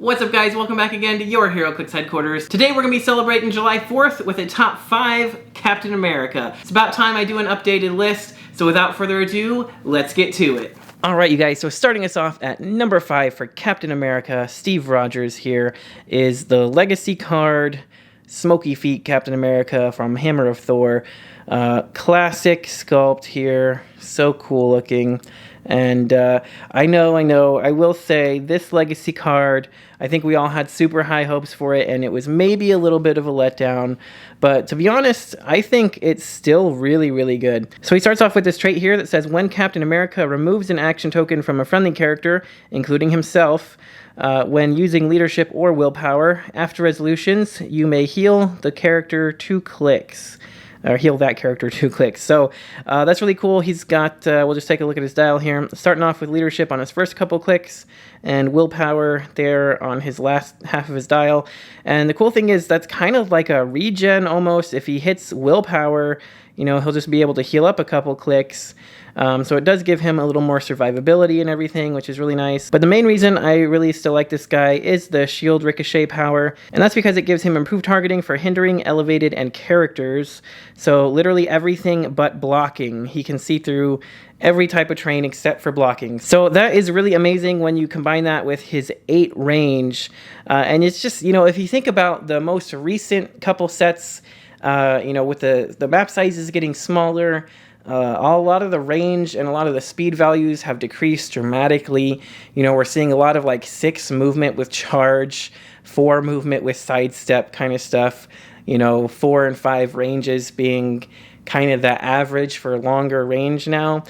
What's up guys, welcome back again to your Heroclix headquarters. Today we're going to be celebrating July 4th with a top 5 Captain America. It's about time I do an updated list, so without further ado, let's get to it. Alright you guys, so starting us off at number 5 for Captain America, Steve Rogers here, is the Legacy card, Smoky Feet Captain America from Hammer of Thor. Classic sculpt here, so cool looking. And I know, I will say, this Legacy card, I think we all had super high hopes for it, and it was maybe a little bit of a letdown. But to be honest, I think it's still really, really good. So he starts off with this trait here that says, when Captain America removes an action token from a friendly character, including himself, when using leadership or willpower, after resolutions, you may heal the character 2 clicks. Or heal that character 2 clicks. So that's really cool. He's got, we'll just take a look at his dial here. Starting off with leadership on his first couple clicks, and willpower there on his last half of his dial. And the cool thing is that's kind of like a regen almost. If he hits willpower, you know, he'll just be able to heal up a couple clicks. So it does give him a little more survivability and everything, which is really nice. But the main reason I really still like this guy is the shield ricochet power, and that's because it gives him improved targeting for hindering, elevated, and characters. So literally everything but blocking. He can see through every type of terrain except for blocking. So that is really amazing when you combine that with his 8 range. And it's just, you know, if you think about the most recent couple sets, you know, with the map sizes getting smaller, a lot of the range and a lot of the speed values have decreased dramatically. You know, we're seeing a lot of like 6 movement with charge, 4 movement with sidestep kind of stuff. You know, 4 and 5 ranges being kind of the average for longer range now.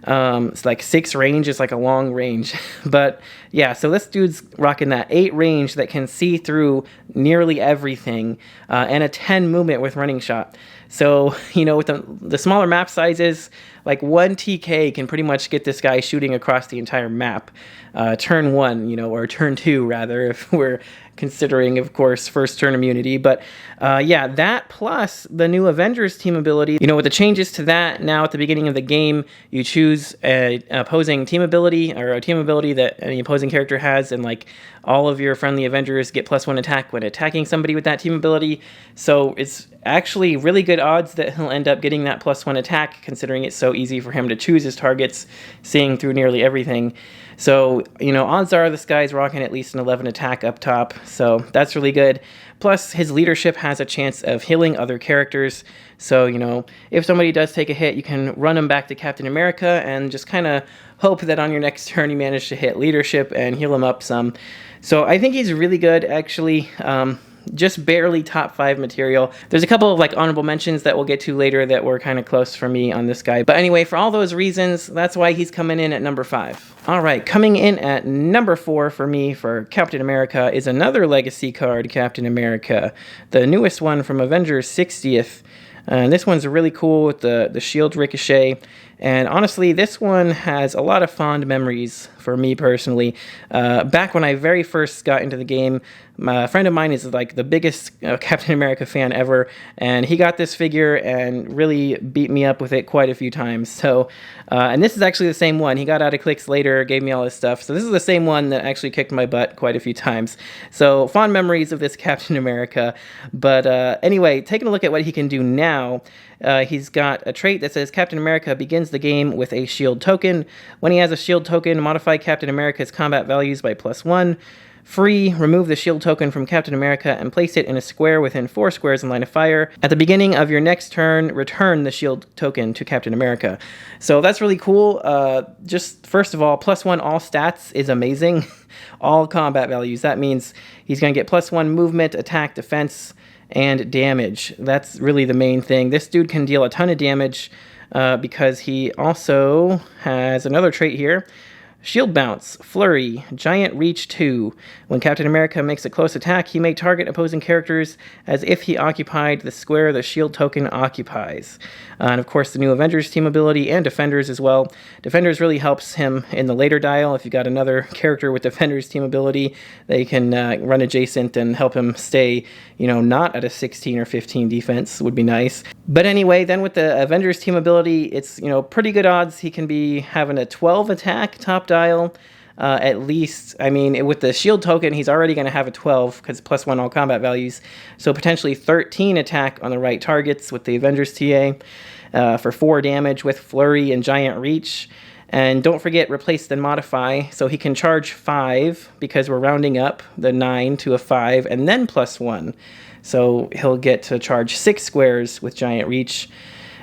It's like 6 range is like a long range. But yeah, so this dude's rocking that 8 range that can see through nearly everything, and a 10 movement with running shot. So, you know, with the smaller map sizes, like 1 TK can pretty much get this guy shooting across the entire map. Turn 1, you know, or turn 2 rather, if we're considering, of course, first turn immunity. But yeah, that plus the new Avengers team ability, you know, with the changes to that, now at the beginning of the game, you choose an opposing team ability, or a team ability that any opposing character has, and like all of your friendly Avengers get +1 attack when attacking somebody with that team ability. So it's actually really good odds that he'll end up getting that +1 attack, considering it's so easy for him to choose his targets, seeing through nearly everything. So, you know, odds are this guy's rocking at least an 11 attack up top, so that's really good. Plus, his leadership has a chance of healing other characters, so, you know, if somebody does take a hit, you can run them back to Captain America and just kind of hope that on your next turn you manage to hit leadership and heal him up some. So I think he's really good, actually. Just barely top 5 material. There's a couple of like honorable mentions that we'll get to later that were kind of close for me on this guy. But anyway, for all those reasons, that's why he's coming in at number 5. All right, coming in at number 4 for me for Captain America is another Legacy card, Captain America, the newest one from Avengers 60th. And this one's really cool with the shield ricochet. And honestly, this one has a lot of fond memories for me personally. Back when I very first got into the game, a friend of mine is like the biggest Captain America fan ever, and he got this figure and really beat me up with it quite a few times. So, and this is actually the same one. He got out of clicks later, gave me all this stuff. So this is the same one that actually kicked my butt quite a few times. So fond memories of this Captain America. But anyway, taking a look at what he can do now, he's got a trait that says Captain America begins the game with a shield token. When he has a shield token, modify Captain America's combat values by +1. Free, remove the shield token from Captain America and place it in a square within 4 squares in line of fire. At the beginning of your next turn, return the shield token to Captain America. So that's really cool. Just first of all, +1 all stats is amazing. All combat values. That means he's going to get +1 movement, attack, defense, and damage. That's really the main thing. This dude can deal a ton of damage because he also has another trait here. Shield Bounce, Flurry, Giant Reach 2. When Captain America makes a close attack, he may target opposing characters as if he occupied the square the shield token occupies. And of course, the new Avengers team ability and Defenders as well. Defenders really helps him in the later dial. If you got another character with Defenders team ability, they can run adjacent and help him stay, you know, not at a 16 or 15 defense would be nice. But anyway, then with the Avengers team ability, it's, you know, pretty good odds he can be having a 12 attack top dial. at least, I mean, with the shield token, he's already going to have a 12 because +1 all combat values. So potentially 13 attack on the right targets with the Avengers TA for 4 damage with Flurry and Giant Reach. And don't forget, replace then modify, so he can charge 5 because we're rounding up the 9 to a 5, and then +1. So he'll get to charge 6 squares with Giant Reach.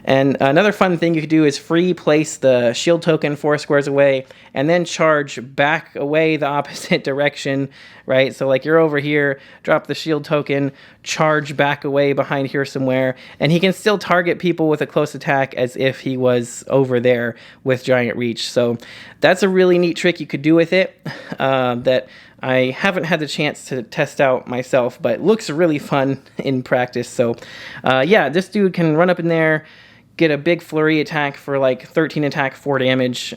And another fun thing you could do is free place the shield token 4 squares away and then charge back away the opposite direction, right? So like you're over here, drop the shield token, charge back away behind here somewhere, and he can still target people with a close attack as if he was over there with Giant Reach. So that's a really neat trick you could do with it that I haven't had the chance to test out myself, but looks really fun in practice. So yeah, this dude can run up in there, get a big flurry attack for like 13 attack, 4 damage,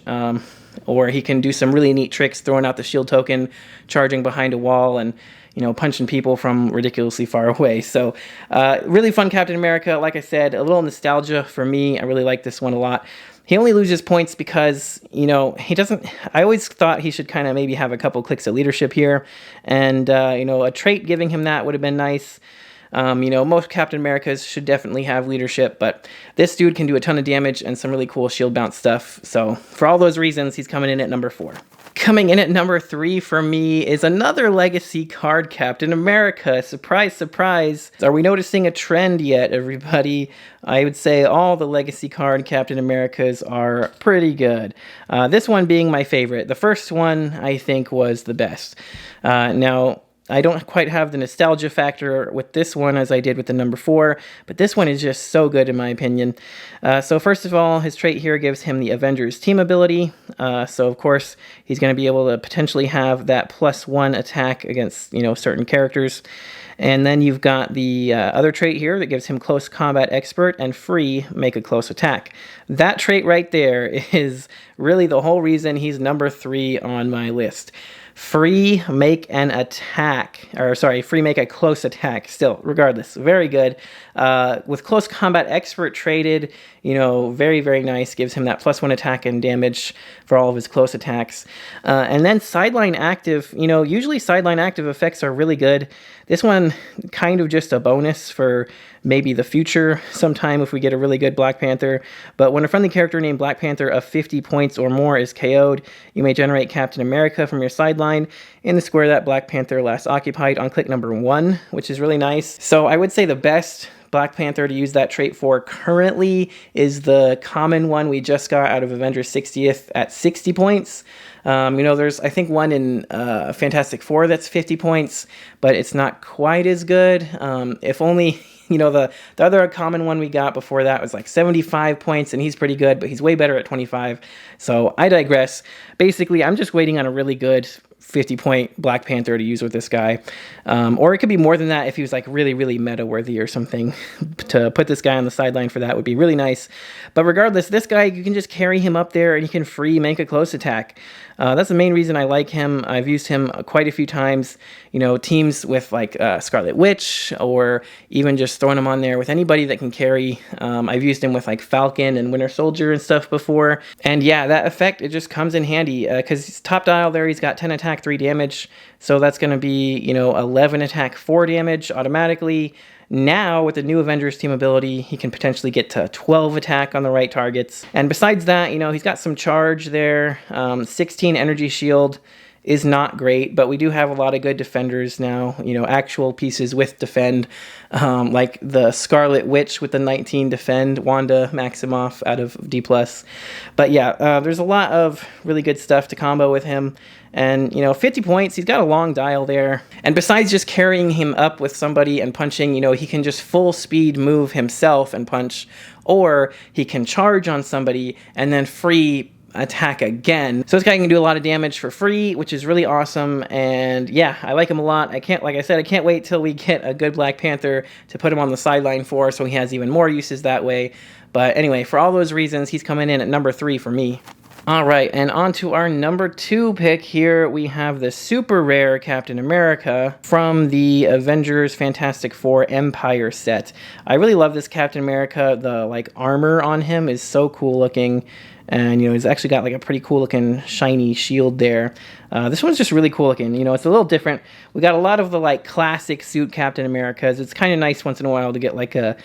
or he can do some really neat tricks, throwing out the shield token, charging behind a wall, and punching people from ridiculously far away. So really fun Captain America. Like I said, a little nostalgia for me. I really like this one a lot. He only loses points because, he doesn't... I always thought he should kind of maybe have a couple clicks of leadership here, and, a trait giving him that would have been nice. Most Captain Americas should definitely have leadership, but this dude can do a ton of damage and some really cool shield bounce stuff. So for all those reasons, he's coming in at number 4. Coming in at number 3 for me is another legacy card, Captain America. Surprise, surprise. Are we noticing a trend yet, everybody? I would say all the legacy card Captain Americas are pretty good. This one being my favorite. The first one, I think, was the best. Now, I don't quite have the nostalgia factor with this one as I did with the number 4, but this one is just so good in my opinion. So first of all, his trait here gives him the Avengers team ability. So of course, he's going to be able to potentially have that +1 attack against, certain characters. And then you've got the other trait here that gives him close combat expert and free make a close attack. That trait right there is really the whole reason he's number 3 on my list. Free make an attack, or sorry, free make a close attack. Still, regardless, very good. With close combat expert traded, very, very nice. Gives him that +1 attack and damage for all of his close attacks. And then sideline active, usually sideline active effects are really good. This one, kind of just a bonus for maybe the future sometime if we get a really good Black Panther. But when a friendly character named Black Panther of 50 points or more is KO'd, you may generate Captain America from your sideline in the square that Black Panther last occupied on click number 1, which is really nice. So I would say the best Black Panther to use that trait for currently is the common one we just got out of Avengers 60th at 60 points. There's, I think, one in Fantastic Four that's 50 points, but it's not quite as good. If only, the other common one we got before that was like 75 points, and he's pretty good, but he's way better at 25. So I digress. Basically, I'm just waiting on a really good 50-point Black Panther to use with this guy. Or it could be more than that if he was like really, really meta-worthy or something. To put this guy on the sideline for that would be really nice. But regardless, this guy, you can just carry him up there and he can free make a close attack. That's the main reason I like him. I've used him quite a few times, teams with like Scarlet Witch, or even just throwing him on there with anybody that can carry. I've used him with like Falcon and Winter Soldier and stuff before. And yeah, that effect, it just comes in handy because he's top dial there. He's got 10 attack, 3 damage. So that's going to be, 11 attack, 4 damage automatically. Now, with the new Avengers team ability, he can potentially get to 12 attack on the right targets. And besides that, he's got some charge there. 16 energy shield is not great, but we do have a lot of good defenders now, actual pieces with defend, like the Scarlet Witch with the 19 defend, Wanda Maximoff out of D+. But yeah, there's a lot of really good stuff to combo with him. And, 50 points, he's got a long dial there. And besides just carrying him up with somebody and punching, he can just full speed move himself and punch, or he can charge on somebody and then free attack again. So this guy can do a lot of damage for free, which is really awesome. And yeah, I like him a lot. Like I said, I can't wait till we get a good Black Panther to put him on the sideline for, so he has even more uses that way. But anyway, for all those reasons, he's coming in at number 3 for me. All right, and on to our number 2 pick here. We have the super rare Captain America from the Avengers Fantastic Four Empire set. I really love this Captain America. The armor on him is so cool looking. And, he's actually got like a pretty cool looking shiny shield there. This one's just really cool looking. It's a little different. We got a lot of the like classic suit Captain Americas. It's kind of nice once in a while to get like a,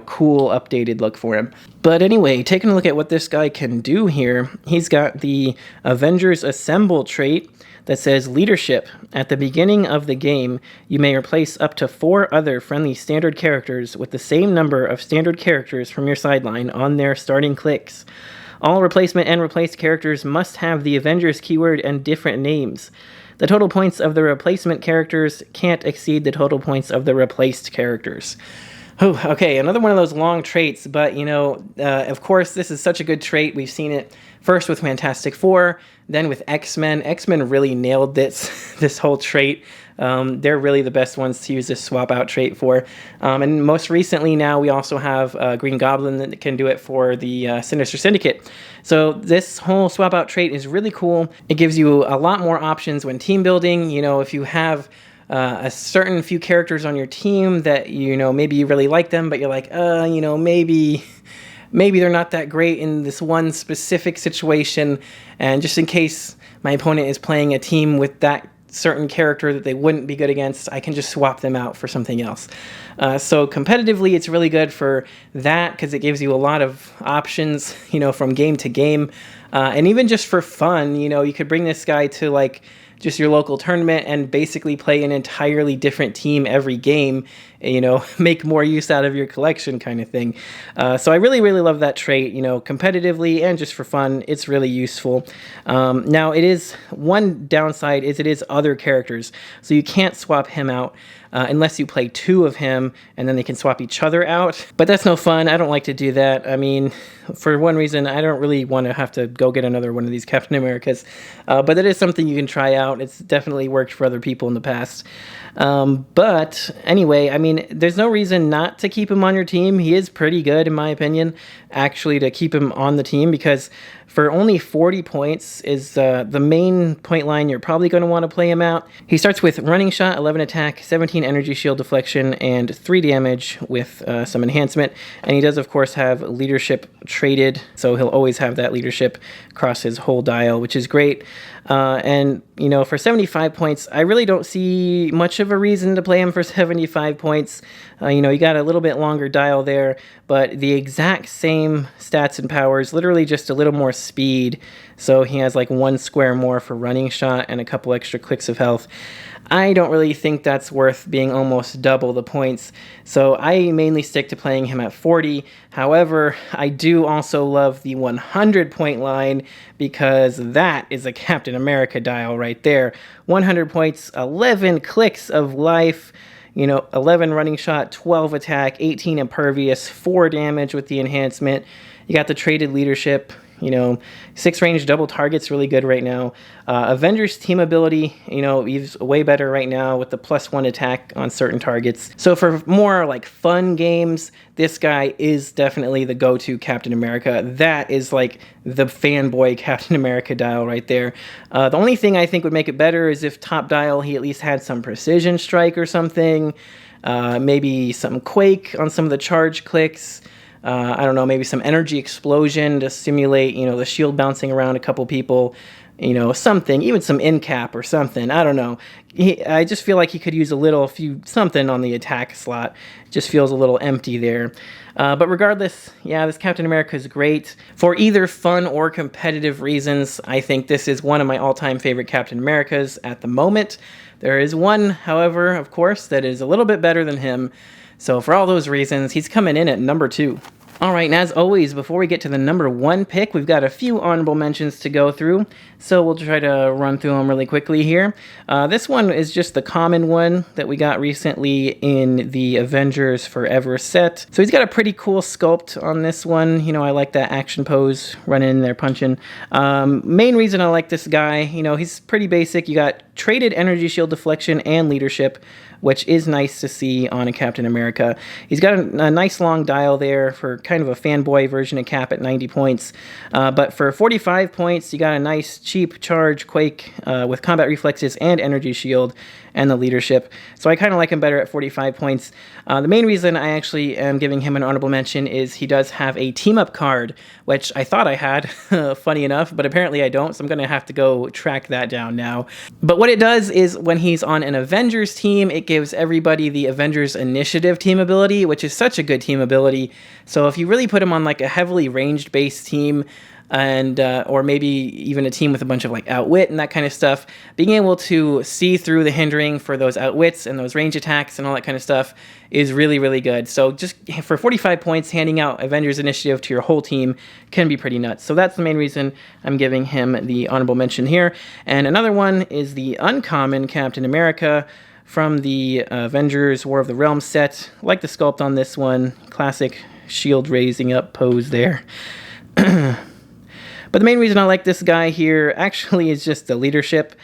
cool updated look for him. But anyway, taking a look at what this guy can do here, he's got the Avengers Assemble trait that says Leadership. At the beginning of the game, you may replace up to 4 other friendly standard characters with the same number of standard characters from your sideline on their starting clicks. All replacement and replaced characters must have the Avengers keyword and different names. The total points of the replacement characters can't exceed the total points of the replaced characters. Oh, okay, another one of those long traits, but, of course, this is such a good trait. We've seen it first with Fantastic Four, then with X-Men. X-Men really nailed this whole trait. They're really the best ones to use this swap-out trait for. And most recently now, we also have Green Goblin that can do it for the Sinister Syndicate. So this whole swap-out trait is really cool. It gives you a lot more options when team building. If you have a certain few characters on your team that, maybe you really like them, but you're like, maybe they're not that great in this one specific situation. And just in case my opponent is playing a team with that certain character that they wouldn't be good against, I can just swap them out for something else. So competitively, it's really good for that because it gives you a lot of options, from game to game. And even just for fun, you could bring this guy to like just your local tournament and basically play an entirely different team every game, make more use out of your collection kind of thing. So I really, really love that trait, competitively and just for fun. It's really useful. Now, it is one downside is it is other characters, so you can't swap him out unless you play 2 of him, and then they can swap each other out. But that's no fun. I don't like to do that. I mean, for one reason, I don't really want to have to go get another one of these Captain Americas. But it is something you can try out. It's definitely worked for other people in the past. But anyway, I mean, there's no reason not to keep him on your team. He is pretty good, in my opinion, actually, to keep him on the team, because for only 40 points is the main point line you're probably going to want to play him out. He starts with running shot, 11 attack, 17 energy shield deflection, and 3 damage with some enhancement. And he does, of course, have leadership traded, so he'll always have that leadership across his whole dial, which is great. And, for 75 points, I really don't see much of a reason to play him for 75 points. You got a little bit longer dial there, but the exact same stats and powers, literally just a little more speed. So he has like 1 square more for running shot and a couple extra clicks of health. I don't really think that's worth being almost double the points, so I mainly stick to playing him at 40. However, I do also love the 100 point line, because that is a Captain America dial right there. 100 points, 11 clicks of life, 11 running shot, 12 attack, 18 impervious, 4 damage with the enhancement. You got the traded leadership. 6 range double target's really good right now. Avengers team ability, he's way better right now with the +1 attack on certain targets. So for more like fun games, this guy is definitely the go-to Captain America. That is like the fanboy Captain America dial right there. The only thing I think would make it better is if top dial he at least had some precision strike or something. Maybe some quake on some of the charge clicks. I don't know, maybe some energy explosion to simulate, the shield bouncing around a couple people, something, even some in cap or something. I don't know. I just feel like he could use something on the attack slot. It just feels a little empty there. But regardless, yeah, this Captain America is great. For either fun or competitive reasons, I think this is one of my all-time favorite Captain Americas at the moment. There is one, however, of course, that is a little bit better than him. So for all those reasons, he's coming in at number 2. All right, and as always, before we get to the number 1 pick, we've got a few honorable mentions to go through, so we'll try to run through them really quickly here. This one is just the common one that we got recently in the Avengers Forever set. So he's got a pretty cool sculpt on this one. I like that action pose, running in there, punching. Main reason I like this guy, he's pretty basic. You got traded energy shield deflection and leadership, which is nice to see on a Captain America. He's got a nice long dial there for kind of a fanboy version of Cap at 90 points. But for 45 points, you got a nice cheap charge quake with combat reflexes and energy shield. and the leadership. So I kind of like him better at 45 points. The main reason I actually am giving him an honorable mention is he does have a team-up card, which I thought I had, funny enough, but apparently I don't, so I'm going to have to go track that down now. But what it does is when he's on an Avengers team, it gives everybody the Avengers Initiative team ability, which is such a good team ability. So if you really put him on like a heavily ranged-based team, and or maybe even a team with a bunch of like outwit and that kind of stuff, being able to see through the hindering for those outwits and those range attacks and all that kind of stuff is really, really good. So just for 45 points, handing out Avengers Initiative to your whole team can be pretty nuts. So that's the main reason I'm giving him the honorable mention here. And another one is the uncommon Captain America from the Avengers War of the Realms set. I like the sculpt on this one. Classic shield raising up pose there. But the main reason I like this guy here actually is just the leadership.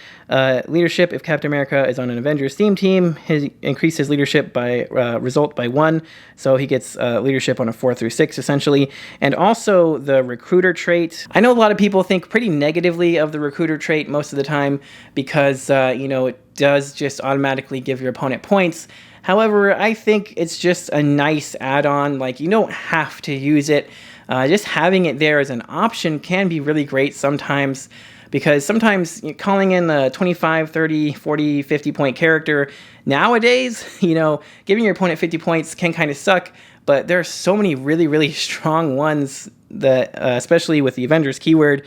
Leadership, if Captain America is on an Avengers theme team, increase his leadership by result by 1. So he gets leadership on a 4 through 6, essentially. And also the recruiter trait. I know a lot of people think pretty negatively of the recruiter trait most of the time because, it does just automatically give your opponent points. However, I think it's just a nice add-on. Like, you don't have to use it. Just having it there as an option can be really great sometimes, because sometimes calling in the 25, 30, 40, 50 point character nowadays, giving your opponent 50 points can kind of suck, but there are so many really, really strong ones that, especially with the Avengers keyword,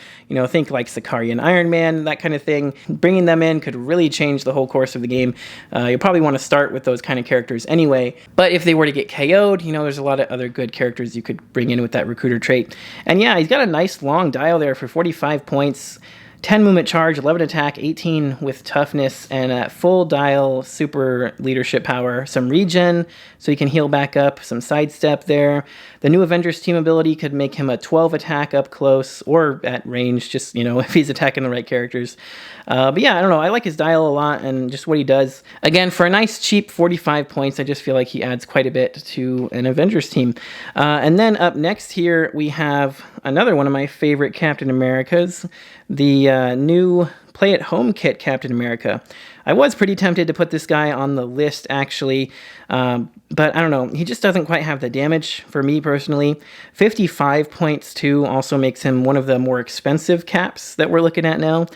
think like Sicarian Iron Man, that kind of thing. Bringing them in could really change the whole course of the game. You'll probably want to start with those kind of characters anyway. But if they were to get KO'd, there's a lot of other good characters you could bring in with that recruiter trait. And yeah, he's got a nice long dial there for 45 points. 10 movement charge, 11 attack, 18 with toughness, and at full dial super leadership power. Some regen, so he can heal back up, some sidestep there. The new Avengers team ability could make him a 12 attack up close or at range, just, if he's attacking the right characters. But yeah, I don't know, I like his dial a lot and just what he does. Again, for a nice cheap 45 points, I just feel like he adds quite a bit to an Avengers team. And then up next here, we have another one of my favorite Captain Americas, the new Play at Home kit Captain America. I was pretty tempted to put this guy on the list, actually, but I don't know. He just doesn't quite have the damage for me personally. 55 points, too, also makes him one of the more expensive caps that we're looking at now.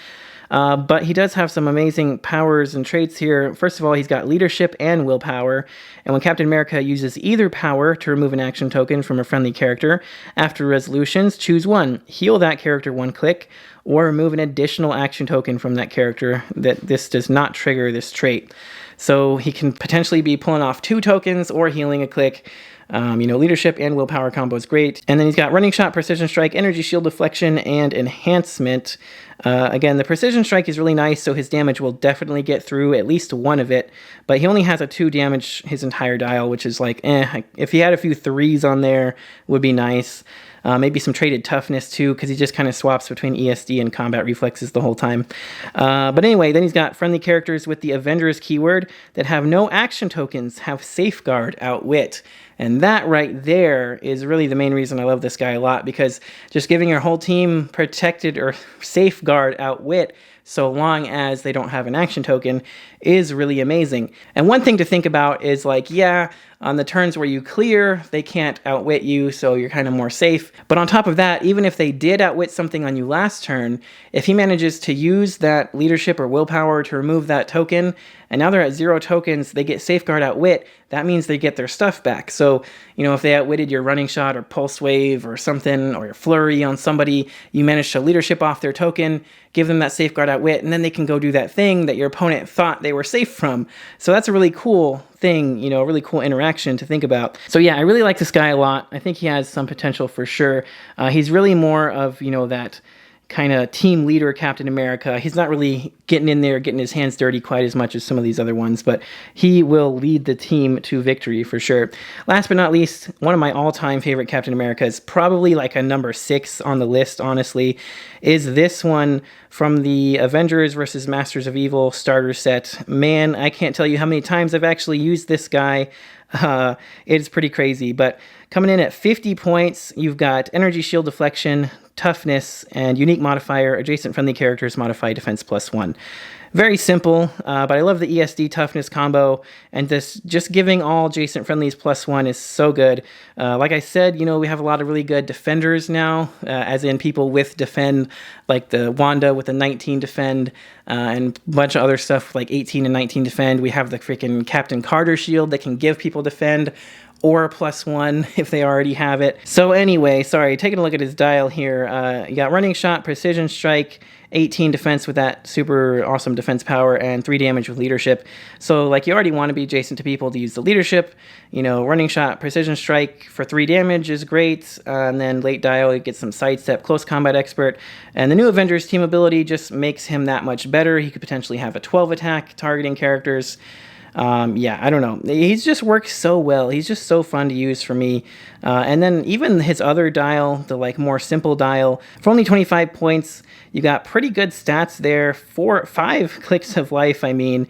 But he does have some amazing powers and traits here. First of all, he's got leadership and willpower. And when Captain America uses either power to remove an action token from a friendly character, after resolutions, choose one. Heal that character 1 click, or remove an additional action token from that character that this does not trigger this trait. So he can potentially be pulling off 2 tokens or healing a click. Leadership and willpower combo is great. And then he's got running shot, precision strike, energy shield deflection, and enhancement. Again, the precision strike is really nice, so his damage will definitely get through at least one of it. But he only has a 2 damage his entire dial, which is like, if he had a few 3s on there, would be nice. Maybe some traded toughness too, because he just kind of swaps between ESD and combat reflexes the whole time. But anyway, then he's got friendly characters with the Avengers keyword that have no action tokens, have Safeguard, Outwit. And that right there is really the main reason I love this guy a lot, because just giving your whole team protected or Safeguard, Outwit, so long as they don't have an action token, is really amazing. And one thing to think about is like, yeah, on the turns where you clear, they can't outwit you, so you're kind of more safe. But on top of that, even if they did outwit something on you last turn, if he manages to use that leadership or willpower to remove that token, and now they're at 0 tokens, they get Safeguard, Outwit, that means they get their stuff back. So, if they outwitted your running shot or pulse wave or something, or your flurry on somebody, you manage to leadership off their token, give them that Safeguard, Outwit, and then they can go do that thing that your opponent thought they were safe from. So that's a really cool thing, a really cool interaction to think about. So yeah, I really like this guy a lot. I think he has some potential for sure. He's really more of, that kind of team leader Captain America. He's not really getting in there, getting his hands dirty quite as much as some of these other ones, but he will lead the team to victory for sure. Last but not least, one of my all-time favorite Captain Americas, probably like a number 6 on the list, honestly, is this one from the Avengers vs. Masters of Evil starter set. Man, I can't tell you how many times I've actually used this guy. It's pretty crazy, but coming in at 50 points, you've got energy shield deflection, toughness, and unique modifier, adjacent friendly characters modify defense +1. Very simple, but I love the ESD toughness combo, and this just giving all adjacent friendlies +1 is so good. Like I said, you know, we have a lot of really good defenders now, as in people with defend, like the Wanda with the 19 defend, and a bunch of other stuff like 18 and 19 defend. We have the freaking Captain Carter shield that can give people defend, or a +1 if they already have it. So anyway, sorry, taking a look at his dial here. You got running shot, precision strike, 18 defense with that super awesome defense power, and 3 damage with leadership. So like you already want to be adjacent to people to use the leadership. You know, running shot, precision strike for 3 damage is great. And then late dial, you get some sidestep, close combat expert. And the new Avengers team ability just makes him that much better. He could potentially have a 12 attack targeting characters. Yeah, I don't know. He's just works so well. He's just so fun to use for me. And then even his other dial, the like more simple dial, for only 25 points, you got pretty good stats there. 5 clicks of life, 11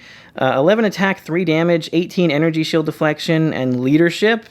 attack, 3 damage, 18 energy shield deflection, and leadership.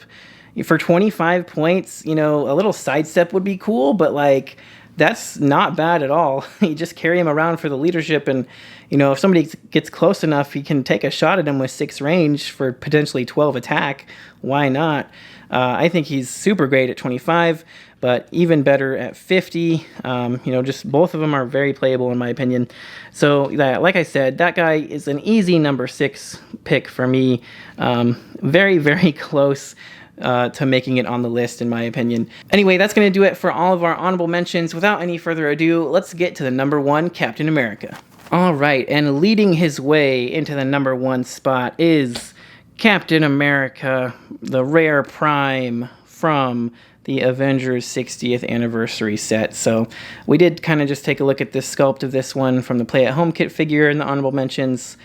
For 25 points, you know, a little sidestep would be cool, but like, that's not bad at all. You just carry him around for the leadership, and you know, if somebody gets close enough, you can take a shot at him with 6 range for potentially 12 attack. Why not? I think he's super great at 25, but even better at 50. You know, just both of them are very playable in my opinion. So like I said, that guy is an easy number 6 pick for me. Very, very close to making it on the list, in my opinion. Anyway, that's going to do it for all of our honorable mentions. Without any further ado, let's get to the number 1 Captain America. All right, and leading his way into the number 1 spot is Captain America, the Rare Prime from the Avengers 60th Anniversary set. So we did kind of just take a look at this sculpt of this one from the Play at Home kit figure in the honorable mentions.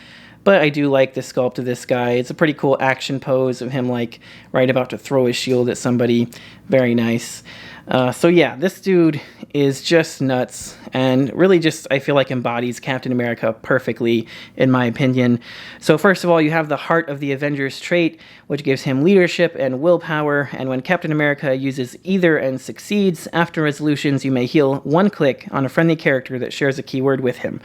But I do like the sculpt of this guy. It's a pretty cool action pose of him like right about to throw his shield at somebody. Very nice. So yeah, this dude is just nuts, and really just, I feel like, embodies Captain America perfectly, in my opinion. So first of all, you have the Heart of the Avengers trait, which gives him leadership and willpower, and when Captain America uses either and succeeds, after resolutions, you may heal 1 click on a friendly character that shares a keyword with him.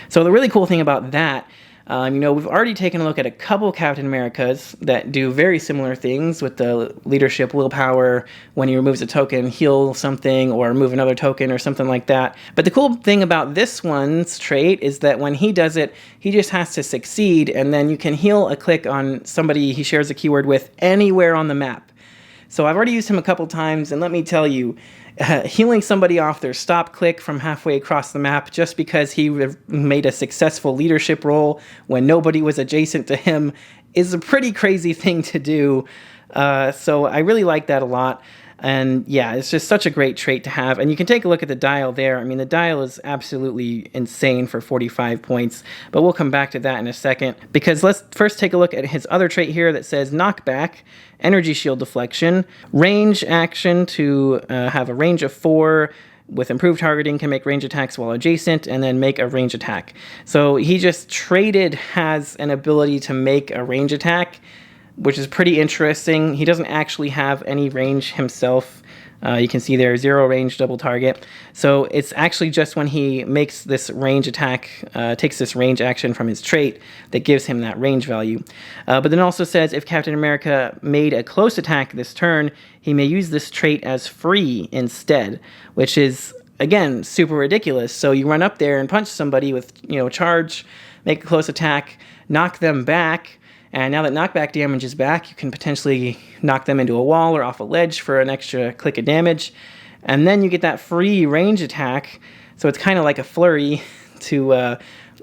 So the really cool thing about that, you know, we've already taken a look at a couple Captain Americas that do very similar things with the leadership, willpower, when he removes a token, heal something, or remove another token, or something like that. But the cool thing about this one's trait is that when he does it, he just has to succeed, and then you can heal a click on somebody he shares a keyword with anywhere on the map. So I've already used him a couple times, and let me tell you, healing somebody off their stop click from halfway across the map just because he made a successful leadership roll when nobody was adjacent to him is a pretty crazy thing to do. So I really like that a lot. And yeah, it's just such a great trait to have. And you can take a look at the dial there. I mean, the dial is absolutely insane for 45 points, but we'll come back to that in a second, because let's first take a look at his other trait here that says knockback, energy shield deflection, range action to have a range of 4 with improved targeting, can make range attacks while adjacent, and then make a range attack. So he just traded has an ability to make a range attack, which is pretty interesting. He doesn't actually have any range himself. You can see there, 0 range, double target. So it's actually just when he makes this range attack, takes this range action from his trait, that gives him that range value. But then also says if Captain America made a close attack this turn, he may use this trait as free instead, which is, again, super ridiculous. So you run up there and punch somebody with, you know, charge, make a close attack, knock them back, and now that knockback damage is back, you can potentially knock them into a wall or off a ledge for an extra click of damage. And then you get that free range attack. So it's kind of like a flurry to,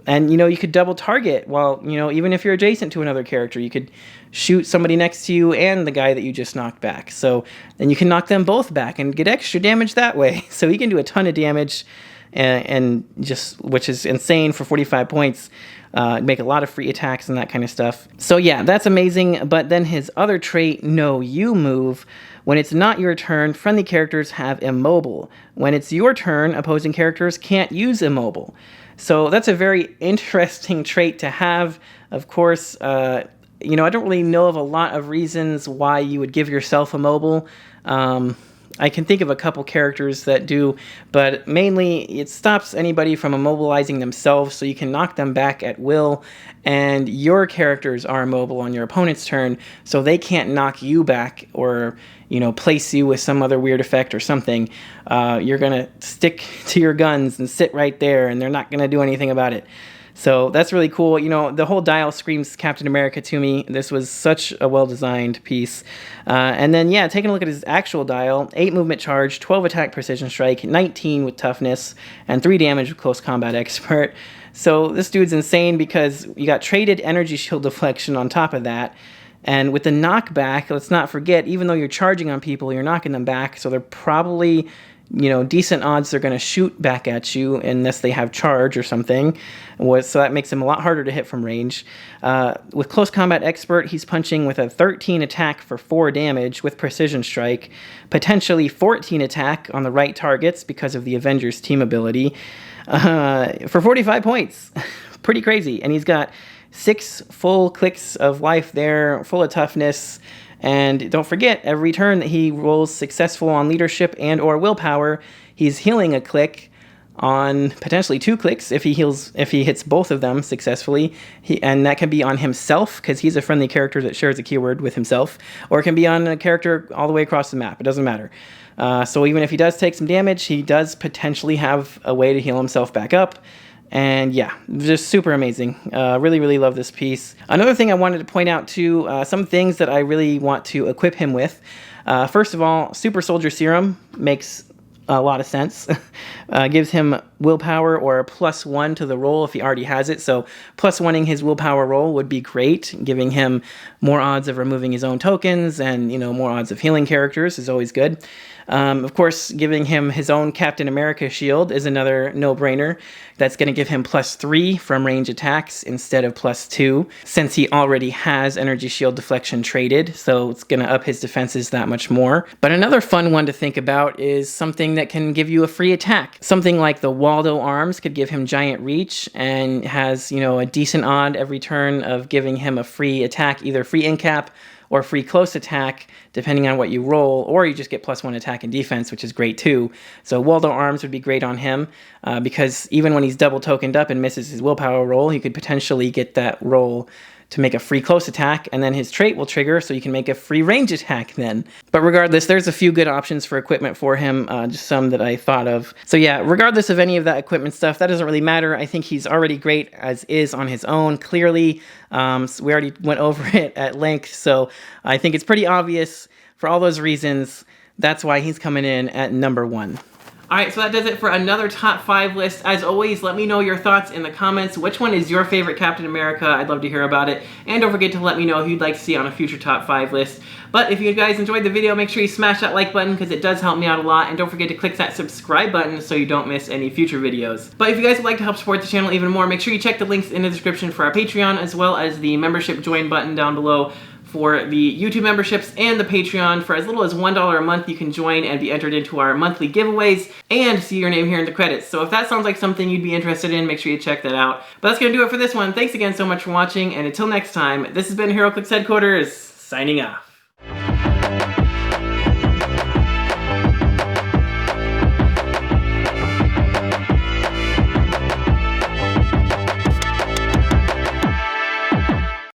and you know, you could double target while, you know, even if you're adjacent to another character, you could shoot somebody next to you and the guy that you just knocked back. So then you can knock them both back and get extra damage that way. So you can do a ton of damage, and just, which is insane for 45 points. Make a lot of free attacks and that kind of stuff. So yeah, that's amazing. But then his other trait, No You Move. When it's not your turn, friendly characters have immobile. When it's your turn, opposing characters can't use immobile. So that's a very interesting trait to have. Of course, you know, I don't really know of a lot of reasons why you would give yourself immobile. I can think of a couple characters that do, but mainly it stops anybody from immobilizing themselves, so you can knock them back at will, and your characters are immobile on your opponent's turn, so they can't knock you back or, you know, place you with some other weird effect or something. You're gonna stick to your guns and sit right there, and they're not gonna do anything about it. So that's really cool. You know, the whole dial screams Captain America to me. This was such a well-designed piece. And then, yeah, taking a look at his actual dial, 8 movement charge, 12 attack precision strike, 19 with toughness, and 3 damage with close combat expert. So this dude's insane because you got traded energy shield deflection on top of that. And with the knockback, let's not forget, even though you're charging on people, you're knocking them back. So they're probably, you know, decent odds they're going to shoot back at you unless they have charge or something. So that makes him a lot harder to hit from range. With Close Combat Expert, he's punching with a 13 attack for 4 damage with Precision Strike, potentially 14 attack on the right targets because of the Avengers team ability, for 45 points. Pretty crazy. And he's got 6 full clicks of life there, full of toughness. And don't forget, every turn that he rolls successful on leadership and or willpower, he's healing a click on potentially 2 clicks if he hits both of them successfully. And that can be on himself, because he's a friendly character that shares a keyword with himself, or it can be on a character all the way across the map. It doesn't matter. So even if he does take some damage, he does potentially have a way to heal himself back up. And yeah, just super amazing. Really, really love this piece. Another thing I wanted to point out too, some things that I really want to equip him with. First of all, Super Soldier Serum makes a lot of sense. Gives him willpower or a +1 to the roll if he already has it. So +1ing his willpower roll would be great. Giving him more odds of removing his own tokens and, you know, more odds of healing characters is always good. Of course, giving him his own Captain America shield is another no-brainer. That's going to give him +3 from range attacks instead of +2, since he already has energy shield deflection traded, so it's going to up his defenses that much more. But another fun one to think about is something that can give you a free attack. Something like the Waldo Arms could give him giant reach and has, you know, a decent odd every turn of giving him a free attack, either free incap or free close attack, depending on what you roll, or you just get +1 attack and defense, which is great too. So Waldo Arms would be great on him, because even when he's double tokened up and misses his willpower roll, he could potentially get that roll to make a free close attack, and then his trait will trigger, so you can make a free range attack then. But regardless, there's a few good options for equipment for him, just some that I thought of. So yeah, regardless of any of that equipment stuff, that doesn't really matter. I think he's already great as is on his own, clearly. So we already went over it at length, so I think it's pretty obvious for all those reasons. That's why he's coming in at number 1. Alright, so that does it for another top 5 list. As always, let me know your thoughts in the comments. Which one is your favorite Captain America? I'd love to hear about it. And don't forget to let me know who you'd like to see on a future top 5 list. But if you guys enjoyed the video, make sure you smash that like button because it does help me out a lot. And don't forget to click that subscribe button so you don't miss any future videos. But if you guys would like to help support the channel even more, make sure you check the links in the description for our Patreon, as well as the membership join button down below for the YouTube memberships and the Patreon. For as little as $1 a month, you can join and be entered into our monthly giveaways and see your name here in the credits. So if that sounds like something you'd be interested in, make sure you check that out. But that's going to do it for this one. Thanks again so much for watching, and until next time, this has been Heroclix Headquarters, signing off.